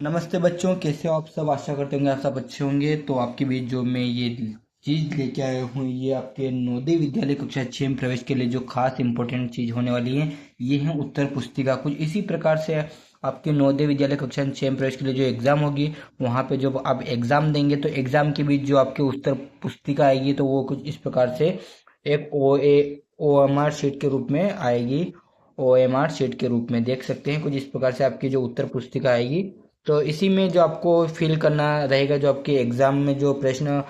नमस्ते बच्चों, कैसे हो आप सब। आशा करते होंगे आप सब अच्छे होंगे। तो आपके बीच जो मैं ये चीज़ लेके आया हूँ, ये आपके नवोदय विद्यालय कक्षा 6 में प्रवेश के लिए जो खास इंपॉर्टेंट चीज़ होने वाली है, ये है उत्तर पुस्तिका। कुछ इसी प्रकार से आपके नवोदय विद्यालय कक्षा 6 में प्रवेश के लिए जो एग्ज़ाम होगी, वहाँ पे जब आप एग्ज़ाम देंगे तो एग्ज़ाम के बीच जो आपके उत्तर पुस्तिका आएगी, तो वो कुछ इस प्रकार से एक ओ एम आर शीट के रूप में आएगी। ओ एम आर शीट के रूप में देख सकते हैं, कुछ इस प्रकार से आपकी जो उत्तर पुस्तिका आएगी। तो इसी में जो आपको फिल करना रहेगा, जो आपके एग्जाम में जो प्रश्न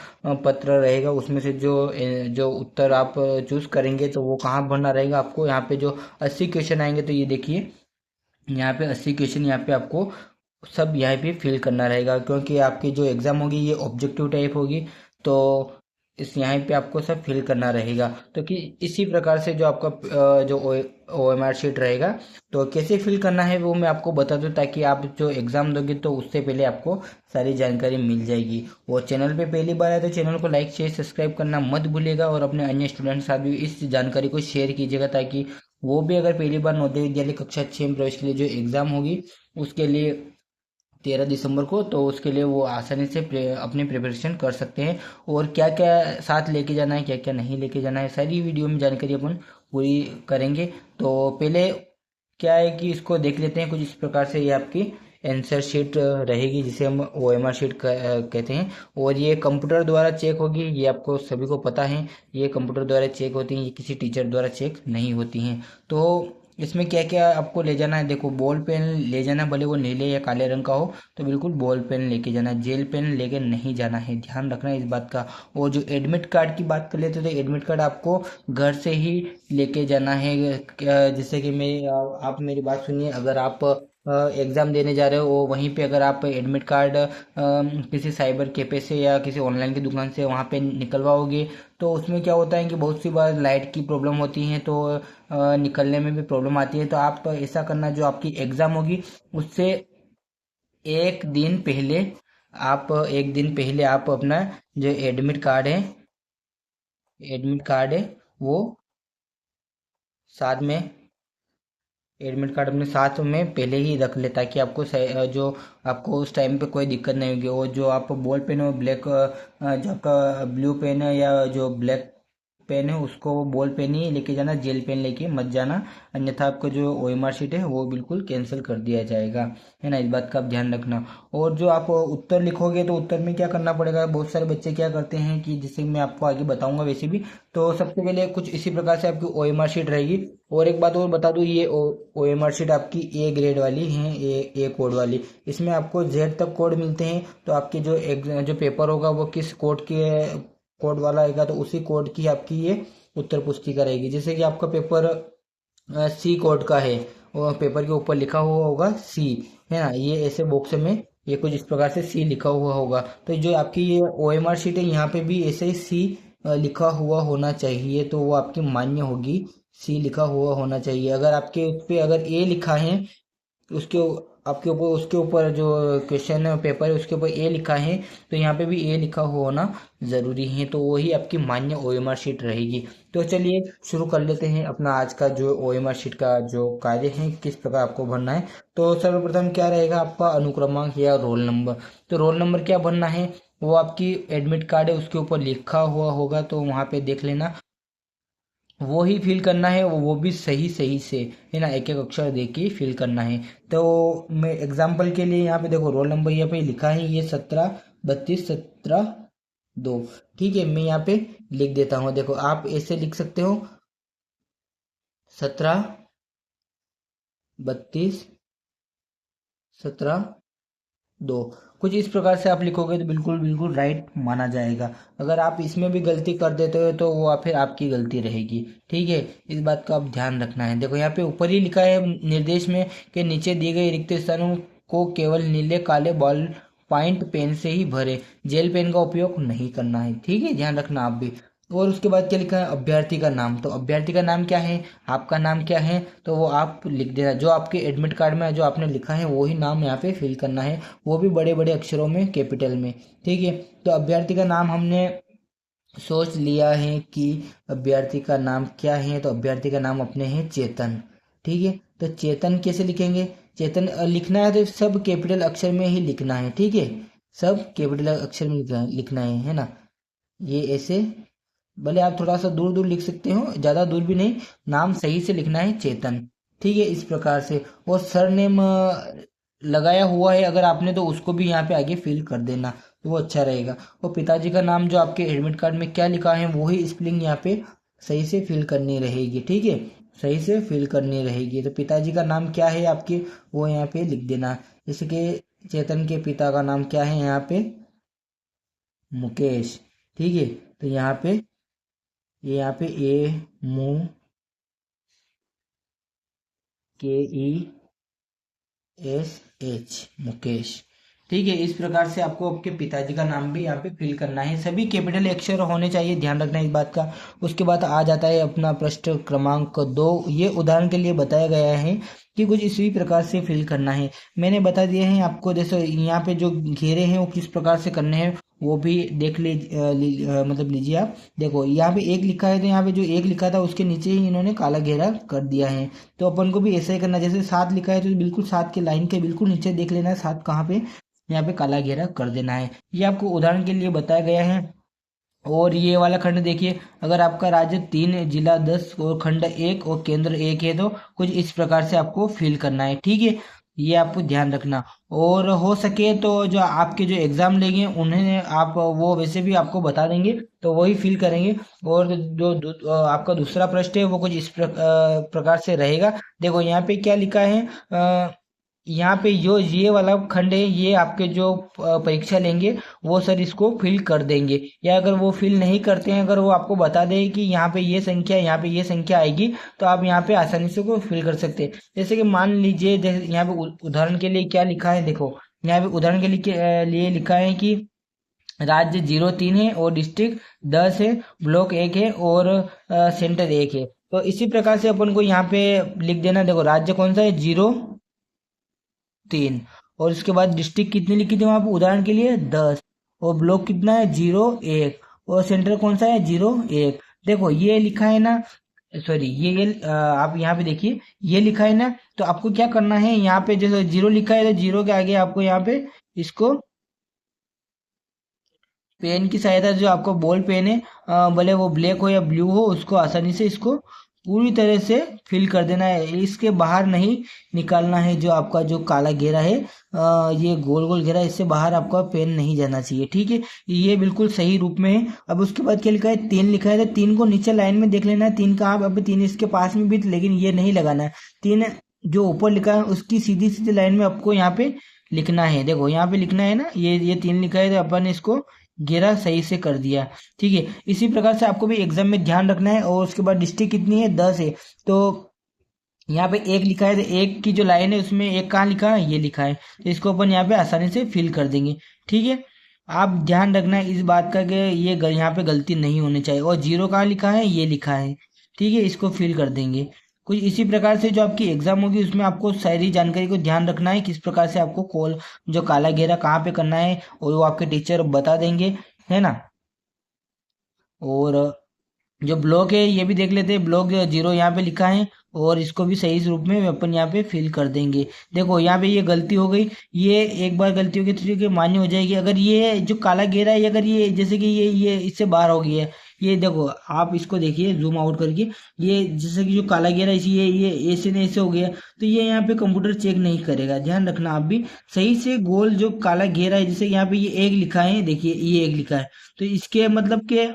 पत्र रहेगा, उसमें से जो उत्तर आप चूज करेंगे, तो वो कहाँ भरना रहेगा आपको। यहाँ पे जो 80 क्वेश्चन आएंगे, तो ये देखिए यहाँ पे 80 क्वेश्चन यहाँ पे आपको सब यहाँ पे फिल करना रहेगा, क्योंकि आपकी जो एग्ज़ाम होगी ये ऑब्जेक्टिव टाइप होगी। तो इस यहाँ पे आपको सब फिल करना रहेगा। तो कि इसी प्रकार से जो आपका जो ओ एम आर शीट रहेगा, तो कैसे फिल करना है वो मैं आपको बता दूं, ताकि आप जो एग्ज़ाम दोगे तो उससे पहले आपको सारी जानकारी मिल जाएगी। और चैनल पे पहली बार आए तो चैनल को लाइक शेयर सब्सक्राइब करना मत भूलिएगा, और अपने अन्य स्टूडेंट के साथ भी इस जानकारी को शेयर कीजिएगा, ताकि वो भी अगर पहली बार नवोदय विद्यालय कक्षा 6 में प्रवेश के लिए जो एग्ज़ाम होगी, उसके लिए 13 दिसंबर को, तो उसके लिए वो आसानी से अपनी प्रिपरेशन कर सकते हैं। और क्या क्या साथ लेके जाना है, क्या क्या नहीं लेके जाना है, सारी वीडियो में जानकारी अपन पूरी करेंगे। तो पहले क्या है कि इसको देख लेते हैं। कुछ इस प्रकार से ये आपकी आंसर शीट रहेगी, जिसे हम ओ एम आर शीट कहते हैं। और ये कंप्यूटर द्वारा चेक होगी, ये आपको सभी को पता है। ये कंप्यूटर द्वारा चेक होती हैं, ये किसी टीचर द्वारा चेक नहीं होती हैं। तो इसमें क्या क्या आपको ले जाना है, देखो बॉल पेन ले जाना, भले वो नीले या काले रंग का हो, तो बिल्कुल बॉल पेन लेके जाना। जेल पेन लेके नहीं जाना है, ध्यान रखना है इस बात का। और जो एडमिट कार्ड की बात कर लेते हैं, तो एडमिट कार्ड आपको घर से ही लेके जाना है। जैसे कि आप मेरी बात सुनिए। अगर आप एग्ज़ाम देने जा रहे हो, वहीं पे अगर आप एडमिट कार्ड किसी साइबर कैफे से या किसी ऑनलाइन की दुकान से वहाँ पे निकलवाओगे, तो उसमें क्या होता है कि बहुत सी बार लाइट की प्रॉब्लम होती है, तो निकलने में भी प्रॉब्लम आती है। तो आप ऐसा करना, जो आपकी एग्ज़ाम होगी उससे एक दिन पहले आप अपना जो एडमिट कार्ड है वो साथ में एडमिट कार्ड अपने साथ में पहले ही रख ले, ताकि आपको जो आपको उस टाइम पे कोई दिक्कत नहीं होगी। और जो आप बॉल पेन और ब्लैक जो आपका ब्लू पेन है या जो ब्लैक पेन है, उसको बॉल पेन ही लेके जाना, जेल पेन लेके मत जाना। अन्यथा आपका जो ओ एम आर शीट है वो बिल्कुल कैंसिल कर दिया जाएगा, है ना। इस बात का आप ध्यान रखना। और जो आप उत्तर लिखोगे, तो उत्तर में क्या करना पड़ेगा, बहुत सारे बच्चे क्या करते हैं कि, जिसे मैं आपको आगे बताऊंगा वैसे भी। तो सबसे पहले कुछ इसी प्रकार से आपकी ओ एम आर शीट रहेगी। और एक बात और बता दूं, ये ओ एम आर शीट आपकी ए ग्रेड वाली है, ए कोड वाली। इसमें आपको जेड तक कोड मिलते हैं। तो आपके जो पेपर होगा वो किस कोड वाला आएगा, तो उसी कोड की आपकी ये उत्तर पुस्तिका रहेगी। जैसे कि आपका पेपर सी कोड का है, और पेपर के ऊपर लिखा हुआ होगा सी, है ना। ये ऐसे बॉक्स में ये कुछ इस प्रकार से सी लिखा हुआ होगा। तो जो आपकी ये ओ एम आर शीट है, यहाँ पे भी ऐसे ही सी लिखा हुआ होना चाहिए, तो वो आपकी मान्य होगी। सी लिखा हुआ होना चाहिए। अगर आपके उस पे अगर ए लिखा है, उसके आपके ऊपर उसके ऊपर जो क्वेश्चन पेपर है उसके ऊपर ए लिखा है, तो यहाँ पे भी ए लिखा हुआ होना ज़रूरी है। तो वही आपकी मान्य ओ एम आर शीट रहेगी। तो चलिए शुरू कर लेते हैं अपना आज का जो ओ एम आर शीट का जो कार्य है, किस प्रकार आपको भरना है। तो सर्वप्रथम क्या रहेगा, आपका अनुक्रमांक या रोल नंबर। तो रोल नंबर क्या भरना है, वो आपकी एडमिट कार्ड है उसके ऊपर लिखा हुआ होगा, तो वहाँ पे देख लेना। वो ही फिल करना है, वो भी सही सही से, है ना, एक एक अक्षर दे के फिल करना है। तो मैं एग्जांपल के लिए यहाँ पे देखो, रोल नंबर यहाँ पे लिखा है, ये 17 32 17 2। ठीक है, मैं यहाँ पे लिख देता हूँ। देखो आप ऐसे लिख सकते हो, 17 32 17 2। कुछ इस प्रकार से आप लिखोगे तो बिल्कुल बिल्कुल राइट माना जाएगा। अगर आप इसमें भी गलती कर देते हो, तो वो फिर आपकी गलती रहेगी। ठीक है, इस बात का आप ध्यान रखना है। देखो यहाँ पे ऊपर ही लिखा है निर्देश में कि नीचे दिए गए रिक्त स्थानों को केवल नीले काले बॉल पॉइंट पेन से ही भरे, जेल पेन का उपयोग नहीं करना है। ठीक है, ध्यान रखना आप भी। और उसके बाद क्या लिखा है, अभ्यर्थी का नाम। तो अभ्यर्थी का नाम क्या है, आपका नाम क्या है, तो वो आप लिख देना। जो आपके एडमिट कार्ड में जो आपने लिखा है, वही नाम यहाँ पे फिल करना है, वो भी बड़े बड़े अक्षरों में, कैपिटल में। ठीक है, तो अभ्यर्थी का नाम हमने सोच लिया है कि अभ्यर्थी का नाम क्या है। तो अभ्यर्थी का नाम अपने हैं चेतन। ठीक है, तो चेतन कैसे लिखेंगे, चेतन लिखना है तो सब कैपिटल अक्षर में ही लिखना है, ठीक है, सब कैपिटल अक्षर में लिखना है ना। ये ऐसे, भले आप थोड़ा सा दूर दूर लिख सकते हो, ज़्यादा दूर भी नहीं, नाम सही से लिखना है चेतन, ठीक है, इस प्रकार से। और सरनेम लगाया हुआ है अगर आपने तो उसको भी यहाँ पे आगे फिल कर देना, तो वो अच्छा रहेगा। और पिताजी का नाम जो आपके एडमिट कार्ड में क्या लिखा है वही स्पेलिंग यहाँ पे सही से फिल करनी रहेगी, ठीक है, सही से फिल करनी रहेगी। तो पिताजी का नाम क्या है आपके, वो यहाँ पे लिख देना। जैसे कि चेतन के पिता का नाम क्या है यहाँ पे, मुकेश, ठीक है। तो यहाँ पे ये यहाँ पे MUKESH, मुकेश, ठीक है। इस प्रकार से आपको आपके पिताजी का नाम भी यहाँ पे फिल करना है, सभी कैपिटल अक्षर होने चाहिए, ध्यान रखना इस बात का। उसके बाद आ जाता है अपना प्रश्न क्रमांक 2। ये उदाहरण के लिए बताया गया है कि कुछ इसी प्रकार से फिल करना है। मैंने बता दिया है आपको, जैसे यहाँ पे जो घेरे हैं वो किस प्रकार से करने हैं वो भी देख मतलब लीजिए आप। देखो यहाँ पे एक लिखा है, तो यहाँ पे जो एक लिखा था उसके नीचे ही इन्होंने काला घेरा कर दिया है। तो अपन को भी ऐसा ही करना है, जैसे 7 लिखा है तो बिल्कुल 7 के लाइन के बिल्कुल नीचे देख लेना है 7 कहाँ पे, यहाँ पे काला घेरा कर देना है। ये आपको उदाहरण के लिए बताया गया है। और ये वाला खंड देखिए, अगर आपका राज्य 3, जिला 10 और खंड 1 और केंद्र 1 है तो कुछ इस प्रकार से आपको फिल करना है, ठीक है, ये आपको ध्यान रखना। और हो सके तो जो आपके जो एग्जाम लेंगे उन्हें आप वो वैसे भी आपको बता देंगे तो वही फिल करेंगे। और जो आपका दूसरा प्रश्न है वो कुछ इस प्रकार से रहेगा। देखो यहाँ पे क्या लिखा है, यहाँ पे जो ये वाला खंड है ये आपके जो परीक्षा लेंगे वो सर इसको फिल कर देंगे, या अगर वो फिल नहीं करते हैं, अगर वो आपको बता दें कि यहाँ पे ये संख्या, यहाँ पे ये संख्या आएगी, तो आप यहाँ पे आसानी से को फिल कर सकते हैं। जैसे कि मान लीजिए, जैसे यहाँ पे उदाहरण के लिए क्या लिखा है, देखो यहाँ पे उदाहरण के लिए लिखा है कि राज्य 03 है और डिस्ट्रिक्ट 10 है, ब्लॉक 1 है और सेंटर 1 है। तो इसी प्रकार से अपन को यहाँ पे लिख देना। देखो राज्य कौन सा है, 03, और उसके बाद डिस्ट्रिक्ट कितनी लिखी थी वहां पे उदाहरण के लिए 10, और ब्लॉक कितना है 01, और सेंटर कौन सा है 01। देखो ये लिखा है ना, सॉरी आप यहाँ पे देखिए ये लिखा है ना, तो आपको क्या करना है, यहाँ पे जैसे 0 लिखा है तो 0 के आगे आपको यहाँ पे इसको पेन की सहायता, जो आपका बॉल पेन है, भले वो ब्लैक हो या ब्लू हो, उसको आसानी से इसको पूरी तरह से फिल कर देना है, इसके बाहर नहीं निकालना है। जो आपका जो काला घेरा है, ये गोल गोल घेरा, इससे बाहर आपका पेन नहीं जाना चाहिए, ठीक है, ये बिल्कुल सही रूप में है। अब उसके बाद क्या लिखा है, 3 लिखा है, तो 3 को नीचे लाइन में देख लेना है, 3 कहाँ, अब 3 इसके पास में भी, लेकिन ये नहीं लगाना है। 3 जो ऊपर लिखा है उसकी सीधी सीधी लाइन में आपको यहाँ पे लिखना है। देखो यहाँ पे लिखना है ना, ये 3 लिखा है, तो अपन इसको घेरा सही से कर दिया, ठीक है। इसी प्रकार से आपको भी एग्जाम में ध्यान रखना है। और उसके बाद डिस्ट्रिक्ट कितनी है, 10 है, तो यहाँ पे 1 लिखा है, तो 1 की जो लाइन है उसमें 1 कहाँ लिखा है, ये लिखा है, तो इसको अपन यहाँ पे आसानी से फिल कर देंगे, ठीक है। आप ध्यान रखना है इस बात का कि ये यहाँ पे गलती नहीं होनी चाहिए। और 0 कहाँ लिखा है, ये लिखा है, ठीक है, इसको फिल कर देंगे। कुछ इसी प्रकार से जो आपकी एग्जाम होगी उसमें आपको सारी जानकारी को ध्यान रखना है, किस प्रकार से आपको कॉल जो काला घेरा कहाँ पे करना है, और वो आपके टीचर बता देंगे, है ना। और जो ब्लॉक है ये भी देख लेते हैं, ब्लॉक 0 यहाँ पे लिखा है, और इसको भी सही रूप में अपन यहाँ पे फिल कर देंगे। देखो यहाँ पे ये गलती हो गई, ये एक बार गलती होगी तो ये मान्य हो जाएगी। अगर ये जो काला घेरा है, अगर ये जैसे कि ये इससे बाहर हो गया है, ये देखो आप इसको देखिए जूम आउट करके, ये जैसे कि जो काला घेरा है ये ऐसे नहीं ऐसे हो गया, तो ये यहाँ पे कंप्यूटर चेक नहीं करेगा, ध्यान रखना आप भी। सही से गोल जो काला घेरा है, जैसे यहाँ पे ये 1 लिखा है, देखिए ये 1 लिखा है, तो इसके मतलब के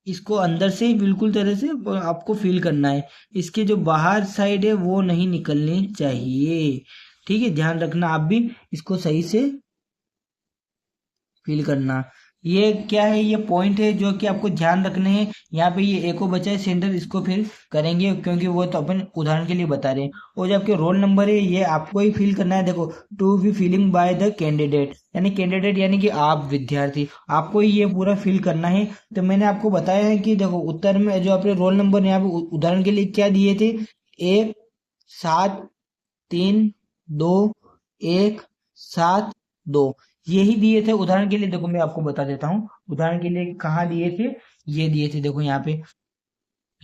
इसको अंदर से ही बिल्कुल तरह से आपको फील करना है, इसके जो बाहर साइड है वो नहीं निकलनी चाहिए, ठीक है, ध्यान रखना आप भी इसको सही से फील करना। ये क्या है, ये पॉइंट है जो कि आपको ध्यान रखने हैं। यहाँ पे ये एको बचा है सेंटर, इसको फिर करेंगे क्योंकि वो तो अपन उदाहरण के लिए बता रहे हैं। और जो आपके रोल नंबर है ये आपको ही फिल करना है। देखो to be filling by the candidate, यानी कैंडिडेट यानी कि आप विद्यार्थी, आपको ही ये पूरा फिल करना है। तो मैंने आपको बताया है कि देखो उत्तर में जो अपने रोल नंबर यहाँ पे उदाहरण के लिए क्या दिए थे, 1 7 3 2 1 7 2, यही दिए थे उदाहरण के लिए। देखो मैं आपको बता देता हूँ उदाहरण के लिए कहाँ दिए थे, ये दिए थे। देखो यहाँ पे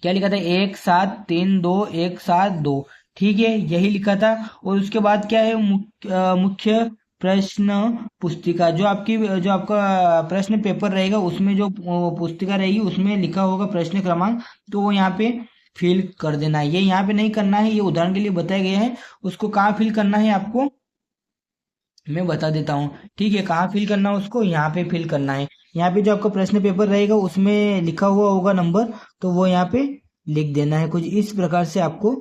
क्या लिखा था, 1 7 3 2 1 7 2, ठीक है, यही लिखा था। और उसके बाद क्या है, मुख्य प्रश्न पुस्तिका, जो आपका प्रश्न पेपर रहेगा उसमें जो पुस्तिका रहेगी उसमें लिखा होगा प्रश्न क्रमांक, तो वो यहाँ पे फिल कर देना है। ये यहाँ पे नहीं करना है, ये उदाहरण के लिए बताया गया है। उसको कहाँ फिल करना है आपको मैं बता देता हूँ। ठीक है, कहाँ फिल करना है उसको, यहाँ पे फिल करना है। यहाँ पे जो आपका प्रश्न पेपर रहेगा उसमें लिखा हुआ होगा नंबर, तो वो यहाँ पे लिख देना है। कुछ इस प्रकार से आपको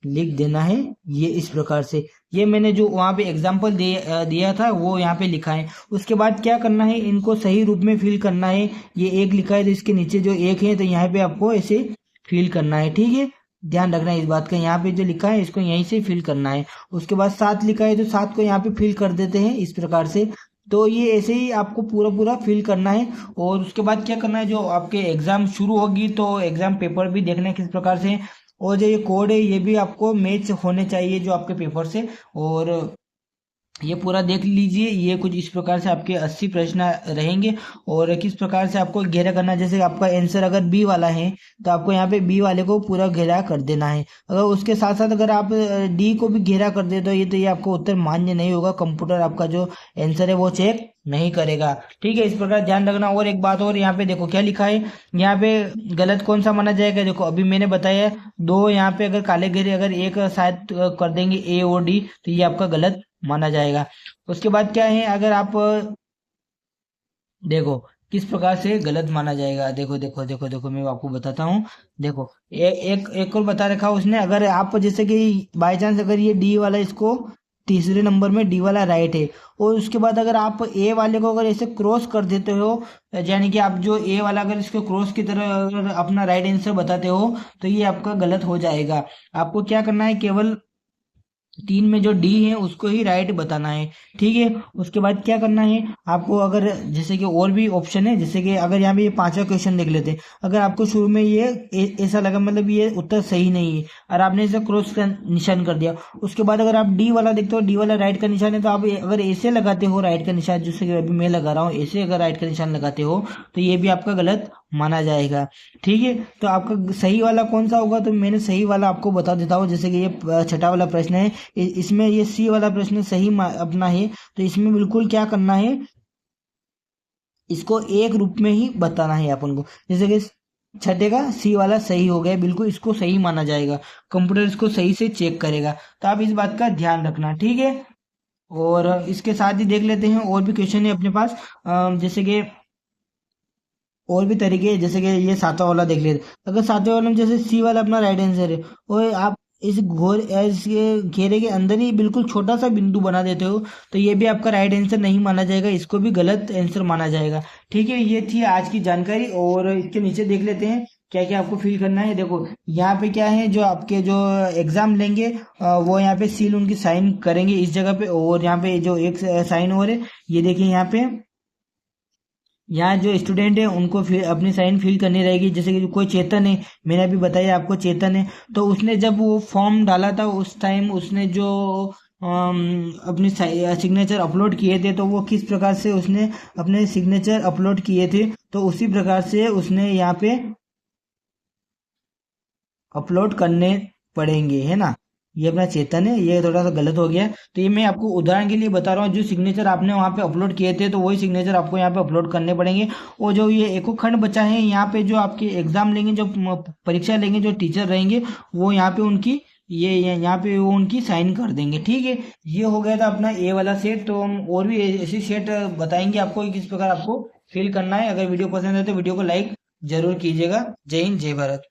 लिख देना है, ये इस प्रकार से। ये मैंने जो वहाँ पे एग्जाम्पल दिया था वो यहाँ पे लिखा है। उसके बाद क्या करना है, इनको सही रूप में फिल करना है। ये एक लिखा है तो इसके नीचे जो एक है तो यहाँ पे आपको ऐसे फिल करना है। ठीक है, ध्यान रखना है इस बात का। यहाँ पे जो लिखा है इसको यहीं से फिल करना है। उसके बाद 7 लिखा है तो 7 को यहाँ पे फिल कर देते हैं इस प्रकार से। तो ये ऐसे ही आपको पूरा पूरा फिल करना है। और उसके बाद क्या करना है, जो आपके एग्जाम शुरू होगी तो एग्जाम पेपर भी देखना है किस प्रकार से। और जो ये कोड है ये भी आपको मैच होने चाहिए जो आपके पेपर से। और ये पूरा देख लीजिए। ये कुछ इस प्रकार से आपके 80 प्रश्न रहेंगे। और किस प्रकार से आपको घेरा करना है, जैसे आपका आंसर अगर बी वाला है तो आपको यहाँ पे बी वाले को पूरा घेरा कर देना है। अगर उसके साथ साथ अगर आप डी को भी घेरा कर दे तो ये आपको उत्तर मान्य नहीं होगा। कंप्यूटर आपका जो आंसर है वो चेक नहीं करेगा। ठीक है, इस प्रकार ध्यान रखना। और एक बात और, यहाँ पे देखो क्या लिखा है, यहाँ पे गलत कौन सा माना जाएगा। देखो अभी मैंने बताया दो, यहाँ पे अगर काले घेरे अगर एक शायद कर देंगे ए और डी तो ये आपका गलत माना जाएगा। उसके बाद क्या है, अगर आप देखो किस प्रकार से गलत माना जाएगा। देखो देखो देखो देखो मैं आपको बताता हूँ। देखो एक और बता रखा उसने, अगर आप जैसे कि बाय चांस अगर ये डी वाला इसको तीसरे नंबर में डी वाला राइट है, और उसके बाद अगर आप ए वाले को अगर ऐसे क्रॉस कर देते हो, यानी कि आप जो ए वाला अगर इसको क्रॉस की तरह अगर अपना राइट आंसर बताते हो तो ये आपका गलत हो जाएगा। आपको क्या करना है, केवल 3 में जो डी है उसको ही राइट बताना है। ठीक है, उसके बाद क्या करना है आपको, अगर जैसे कि और भी ऑप्शन है, जैसे कि अगर यहाँ पे ये 5वां क्वेश्चन देख लेते हैं। अगर आपको शुरू में ये ऐसा लगा मतलब ये उत्तर सही नहीं है और आपने इसे क्रॉस का निशान कर दिया, उसके बाद अगर आप डी वाला देखते हो, डी वाला राइट का निशान है, तो आप अगर ऐसे लगाते हो राइट का निशान, जैसे कि अभी मैं लगा रहा हूँ, ऐसे अगर राइट का निशान लगाते हो तो ये भी आपका गलत माना जाएगा। ठीक है, तो आपका सही वाला कौन सा होगा, तो मैंने सही वाला आपको बता देता हूँ। जैसे कि ये छठा वाला प्रश्न है, इसमें ये सी वाला प्रश्न सही अपना है, तो इसमें बिल्कुल क्या करना है, इसको एक रूप में ही बताना है अपन को। जैसे कि छठे का सी वाला सही हो गया, बिल्कुल इसको सही माना जाएगा। कंप्यूटर इसको सही से चेक करेगा, तो आप इस बात का ध्यान रखना। ठीक है, और इसके साथ ही देख लेते हैं और भी क्वेश्चन है अपने पास। जैसे कि और भी तरीके हैं, जैसे कि ये 7वां वाला देख लेते। अगर 7वें वाले में जैसे सी वाला अपना राइट आंसर है, और आप इस घोर इसके घेरे के अंदर ही बिल्कुल छोटा सा बिंदु बना देते हो, तो ये भी आपका राइट आंसर नहीं माना जाएगा, इसको भी गलत आंसर माना जाएगा। ठीक है, ये थी आज की जानकारी। और इसके नीचे देख लेते हैं क्या क्या आपको फिल करना है। देखो यहाँ पे क्या है, जो आपके जो एग्जाम लेंगे वो यहाँ पे सील उनकी साइन करेंगे इस जगह पे। और यहाँ पे जो एक साइन और है, ये देखिए यहाँ पे, यहाँ जो स्टूडेंट है उनको फिर अपनी साइन फिल करनी रहेगी। जैसे कि कोई चेतन है, मैंने अभी बताया आपको चेतन है, तो उसने जब वो फॉर्म डाला था उस टाइम उसने जो अपनी सिग्नेचर अपलोड किए थे, तो वो किस प्रकार से उसने अपने सिग्नेचर अपलोड किए थे, तो उसी प्रकार से उसने यहाँ पे अपलोड करने पड़ेंगे, है ना। ये अपना चेतन है, ये थोड़ा सा गलत हो गया, तो ये मैं आपको उदाहरण के लिए बता रहा हूँ। जो सिग्नेचर आपने वहाँ पे अपलोड किए थे तो वही सिग्नेचर आपको यहाँ पे अपलोड करने पड़ेंगे। और जो ये एको खंड बचा है, यहाँ पे जो आपके एग्जाम लेंगे, जो परीक्षा लेंगे, जो टीचर रहेंगे, वो यहाँ पे उनकी यहाँ पे वो उनकी साइन कर देंगे। ठीक है, ये हो गया था अपना ए वाला सेट। तो हम और भी ऐसी सेट बताएंगे आपको कि किस प्रकार आपको फिल करना है। अगर वीडियो पसंद है तो वीडियो को लाइक जरूर कीजिएगा। जय हिंद, जय भारत।